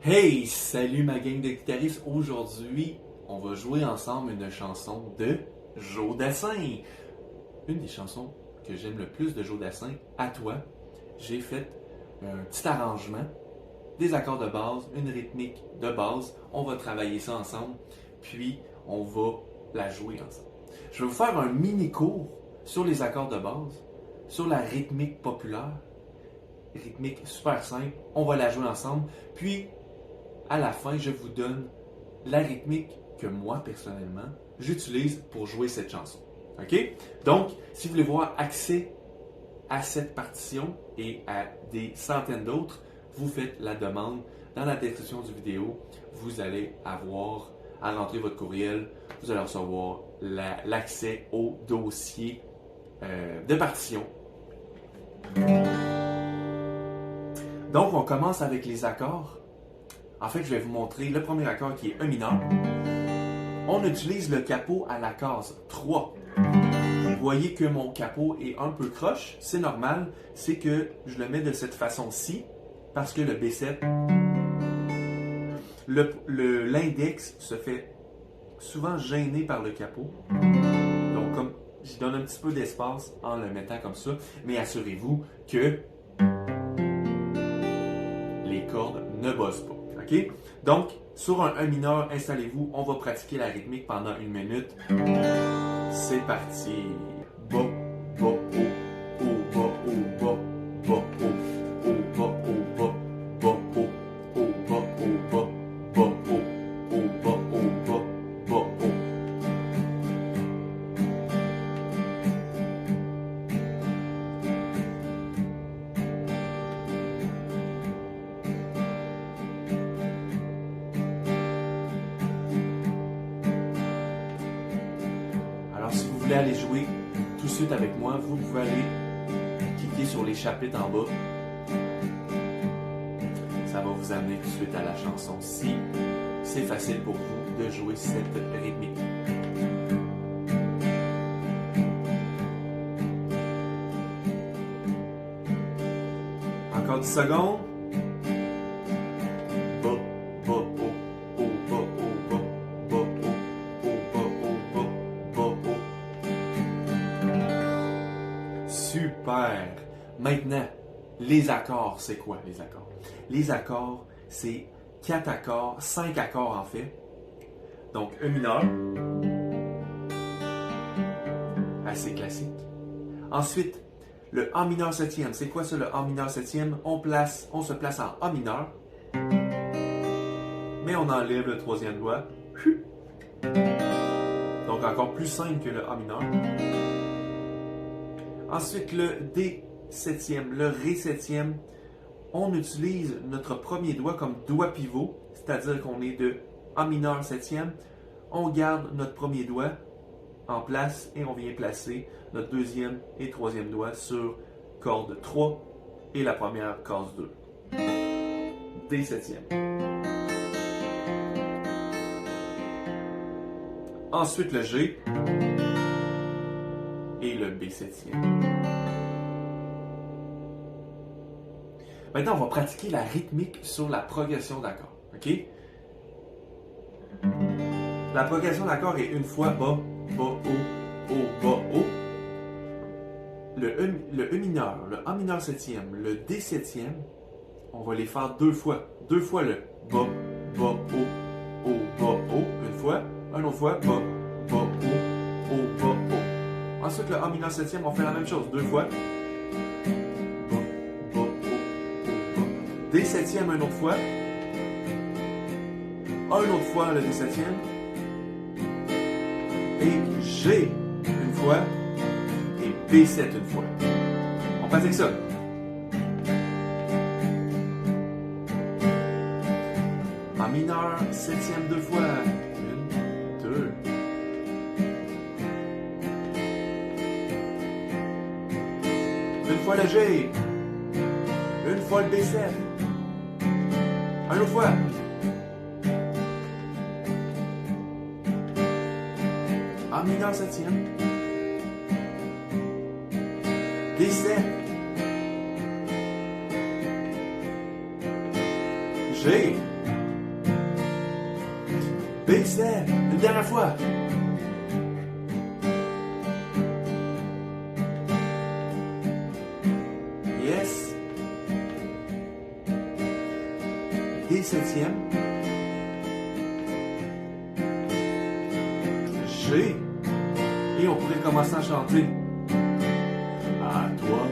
Hey, salut ma gang de guitaristes. Aujourd'hui, on va jouer ensemble une chanson de Joe Dassin. Une des chansons que j'aime le plus de Joe Dassin. À toi, j'ai fait un petit arrangement, des accords de base, une rythmique de base. On va travailler ça ensemble, puis on va la jouer ensemble. Je vais vous faire un mini cours sur les accords de base, sur la rythmique populaire. Rythmique super simple. On va la jouer ensemble, puis à la fin, je vous donne la rythmique que moi, personnellement, j'utilise pour jouer cette chanson. OK? Donc, si vous voulez voir accès à cette partition et à des centaines d'autres, vous faites la demande dans la description du vidéo. Vous allez avoir à rentrer votre courriel. Vous allez recevoir l'accès au dossier de partition. Donc, on commence avec les accords. En fait, je vais vous montrer le premier accord qui est un mineur. On utilise le capot à la case 3. Vous voyez que mon capot est un peu croche. C'est normal. C'est que je le mets de cette façon-ci parce que le B7, l'index se fait souvent gêner par le capot. Donc, comme je donne un petit peu d'espace en le mettant comme ça, mais assurez-vous que les cordes ne bossent pas. OK? Donc, sur un E mineur, installez-vous. On va pratiquer la rythmique pendant 1 minute. C'est parti. Ba, ba, oh, oh, ba, oh, ba, ba, oh, oh, ba, oh, ba, ba, oh, oh, ba, oh, ba, ba, oh, oh, ba, oh, ba, ba, oh. Alors, si vous voulez aller jouer tout de suite avec moi, vous pouvez aller cliquer sur les chapitres en bas. Ça va vous amener tout de suite à la chanson si c'est facile pour vous de jouer cette rythmique. Encore 10 secondes. Ba, ba, oh, oh, ba, oh, ba, ba, oh, oh, ba, oh, ba, ba, oh. Super! Maintenant, les accords, c'est quoi les accords? Les accords, c'est 4 accords, 5 accords en fait. Donc, un mineur, assez classique. Ensuite, le A mineur septième. C'est quoi ça, le A mineur septième? On se place en A mineur, mais on enlève le troisième doigt. Donc, encore plus simple que le A mineur. Ensuite, le D septième, le Ré septième. On utilise notre premier doigt comme doigt pivot, c'est-à-dire qu'on est de A mineur septième. On garde notre premier doigt en place et on vient placer notre deuxième et troisième doigt sur corde 3 et la première case 2. D septième. Ensuite le G et le B septième. Maintenant, on va pratiquer la rythmique sur la progression d'accords. OK? La progression d'accords est une fois bas, bas, haut, haut, bas, haut. Le E mineur, le A mineur septième, le D septième, on va les faire 2 fois. 2 fois le bas, bas, haut, haut, bas, haut. Une fois. Une autre fois, bas, bas, haut, bas, haut. Ensuite, le A mineur septième, on fait la même chose. 2 fois. D septième une autre fois. Une autre fois le D septième. Et G une fois. Et B7 une fois. On pratique ça. En mineur, septième 2 fois. 1, 2. Une fois le G. Une fois le B7. Une autre fois. A mineur septième. D7. G. Big step. Une dernière fois. Yes. Et septième. G. Et on pourrait commencer à chanter. À toi,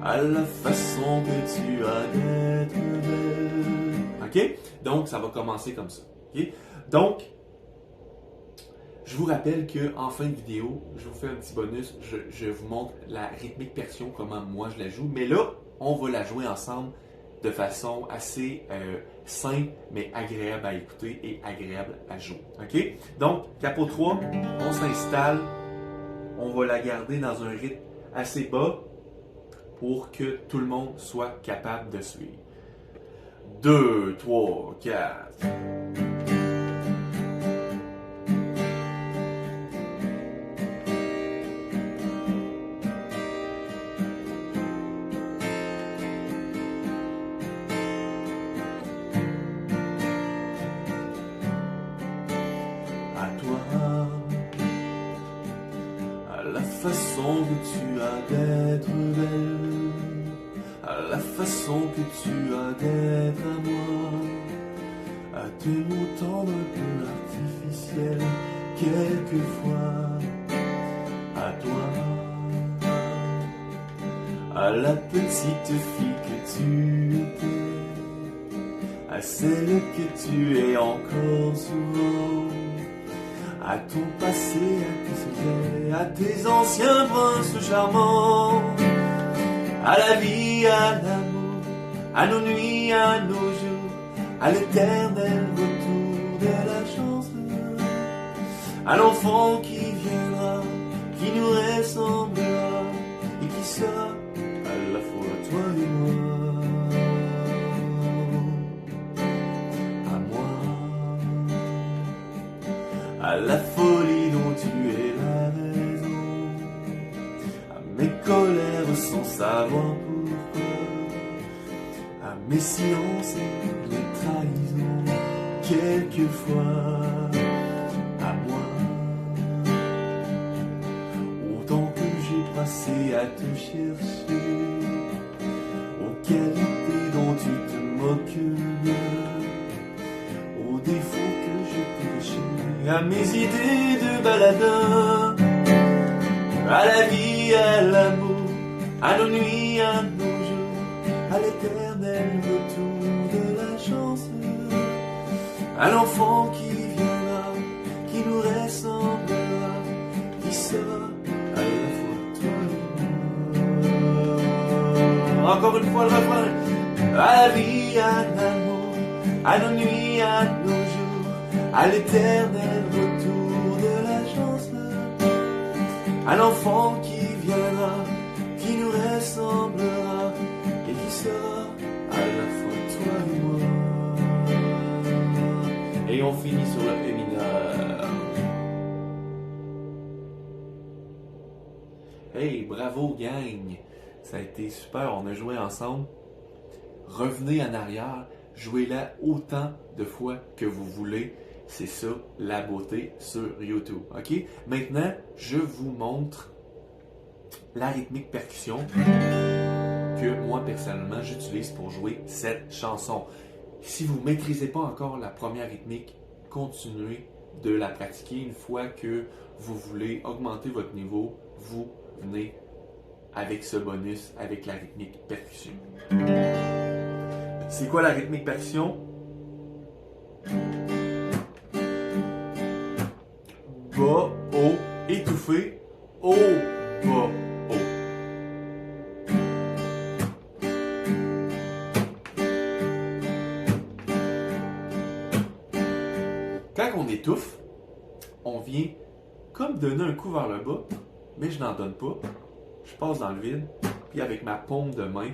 à la façon que tu as d'être belle. OK? Donc, ça va commencer comme ça. OK? Donc, je vous rappelle qu'en fin de vidéo, je vous fais un petit bonus. Je vous montre la rythmique percussion, comment moi je la joue. Mais là, on va la jouer ensemble de façon assez simple, mais agréable à écouter et agréable à jouer. OK? Donc, capot 3, on s'installe. On va la garder dans un rythme assez bas pour que tout le monde soit capable de suivre. 2, 3, 4. À toi, à la façon que tu as d'être belle, à la façon que tu as d'être à moi, à tes mots tendres un peu artificiels, quelquefois, à toi, à la petite fille que tu étais, à celle que tu es encore souvent, à ton passé, à tes secrets, à tes anciens princes charmants, à la vie, à l'amour, à nos nuits, à nos jours, à l'éternel retour de la chance, à l'enfant qui viendra, qui nous ressemblera et qui sera à la fois toi et moi. À moi, à la folie dont tu es la raison, à mes colères sans savoir pourquoi, à mes silences et mes trahisons, quelquefois, à moi, autant que j'ai passé à te chercher, aux qualités dont tu te moques bien, aux défauts que je peux cacher, à mes idées de baladin, à la vie, à l'amour, à nos nuits, à nos jours, à l'éternel retour de la chance, à l'enfant qui viendra, qui nous ressemblera, qui sera à la fois toi et moi. Encore une fois le refrain. À la vie, à l'amour, à nos nuits, à nos jours, à l'éternel retour de la chance, à l'enfant qui viendra, qui nous ressemblera et qui sera à la fois toi et moi. Et on finit sur le E mineur. Hey, bravo gang! Ça a été super, on a joué ensemble. Revenez en arrière, jouez-la autant de fois que vous voulez. C'est ça, la beauté sur YouTube. OK? Maintenant, je vous montre la rythmique percussion que moi, personnellement, j'utilise pour jouer cette chanson. Si vous ne maîtrisez pas encore la première rythmique, continuez de la pratiquer. Une fois que vous voulez augmenter votre niveau, vous venez avec ce bonus, avec la rythmique percussion. C'est quoi la rythmique percussion? Bas, haut, étouffé, haut, bas, haut. Quand on étouffe, on vient comme donner un coup vers le bas, mais je n'en donne pas. Je passe dans le vide, puis avec ma paume de main,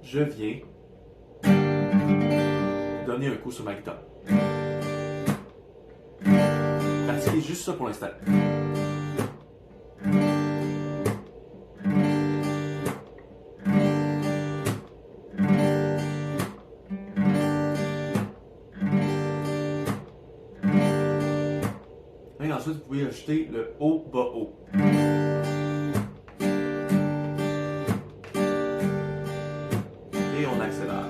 je viens donner un coup sur ma guitare. Pratiquez juste ça pour l'instant. ensuite, vous pouvez ajouter le haut, bas, haut. Et on accélère.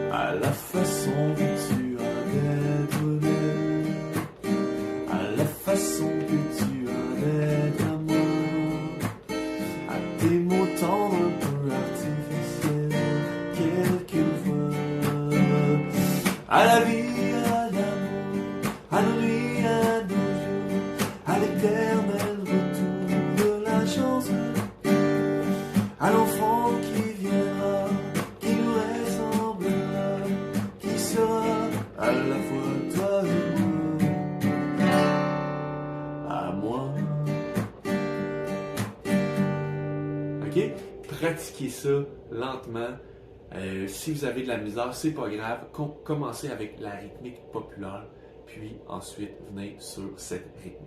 À la façon que tu as d'être belle, à la façon que tu as d'être à moi, à tes mots tendres un peu artificiels, quelquefois, à la vie, à l'amour, à nos nuits, à nos jours, à l'éternel retour de la chance, à l'enfant qui viendra, qui nous ressemblera, qui sera à la fois toi et moi, à moi. Ok? Pratiquez ça lentement. Si vous avez de la misère, c'est pas grave. Commencez avec la rythmique populaire, puis ensuite venez sur cette rythmique.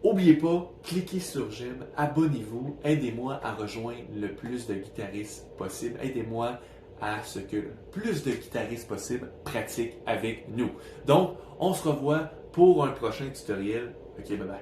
N'oubliez pas, cliquez sur j'aime, abonnez-vous, aidez-moi à rejoindre le plus de guitaristes possible, aidez-moi à ce que le plus de guitaristes possible pratiquent avec nous. Donc, on se revoit pour un prochain tutoriel. Ok, bye bye.